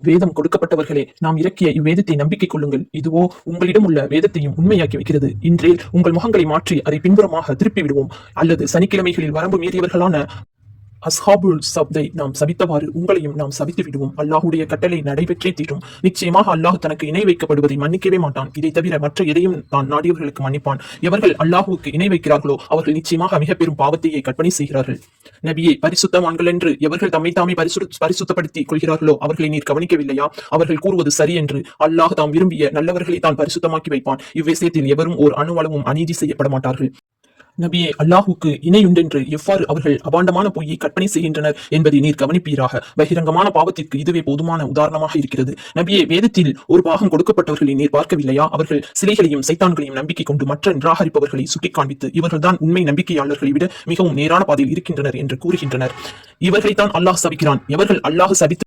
வேதம் கொடுக்கப்பட்டவர்களே, நாம் இறக்கிய இவ்வேதத்தை நம்பிக்கை கொள்ளுங்கள். இதுவோ உங்களிடம் உள்ள வேதத்தையும் உண்மையாக்கி வைக்கிறது. இன்றே உங்கள் முகங்களை மாற்றி அதை பின்புறமாக திருப்பி விடுவோம். அல்லது சனிக்கிழமைகளில் வரம்பு மீறியவர்களான அஸ்ஹாபுல் சப்தை நாம் சபித்தவாறு உங்களையும் நாம் சபித்து விடுவோம். அல்லாஹுடைய கட்டளை நடைபெற்றே தீரும். நிச்சயமாக அல்லாஹ் தனக்கு இணை வைக்கப்படுவதை மன்னிக்கவே மாட்டான். இதை தவிர மற்ற எதையும் தான் நாடியவர்களுக்கு மன்னிப்பான். எவர்கள் அல்லாஹுக்கு இணை வைக்கிறார்களோ அவர்கள் நிச்சயமாக மிக பெரும் பாவத்தையே கற்பனை செய்கிறார்கள். நபியே, பரிசுத்தவான்கள் என்று எவர்கள் தம்மை தாமே பரிசுத்தப்படுத்திக் கொள்கிறார்களோ அவர்களை நீர் கவனிக்கவில்லையா? அவர்கள் கூறுவது சரி என்று. அல்லாஹ் தாம் விரும்பிய நல்லவர்களை தான் பரிசுத்தமாக்கி வைப்பான். இவ்விஷயத்தில் எவரும் ஓர் அணுவளவும் அநீதி செய்யப்பட மாட்டார்கள். நபியே, அல்லாஹுக்கு இணையுண்டென்று எவ்வாறு அவர்கள் அபாண்டமான பொய்யை கற்பனை செய்கின்றனர் என்பதை நீர் கவனிப்பீராக. பகிரங்கமான பாவத்திற்கு இதுவே போதுமான உதாரணமாக இருக்கிறது. நபியே, வேதத்தில் ஒரு பாகம் கொடுக்கப்பட்டவர்களை நீர் பார்க்கவில்லையா? அவர்கள் சிலைகளையும் சைத்தான்களையும் நம்பிக்கை கொண்டு மற்ற நிராகரிப்பவர்களை சுட்டிக் காண்பித்து இவர்கள்தான் உண்மை நம்பிக்கையாளர்களை விட மிகவும் நேரான பாதையில் இருக்கின்றனர் என்று கூறுகின்றனர். இவர்களைத்தான் அல்லாஹ் சபிக்கிறான். எவர்கள் அல்லாஹ் சபித்து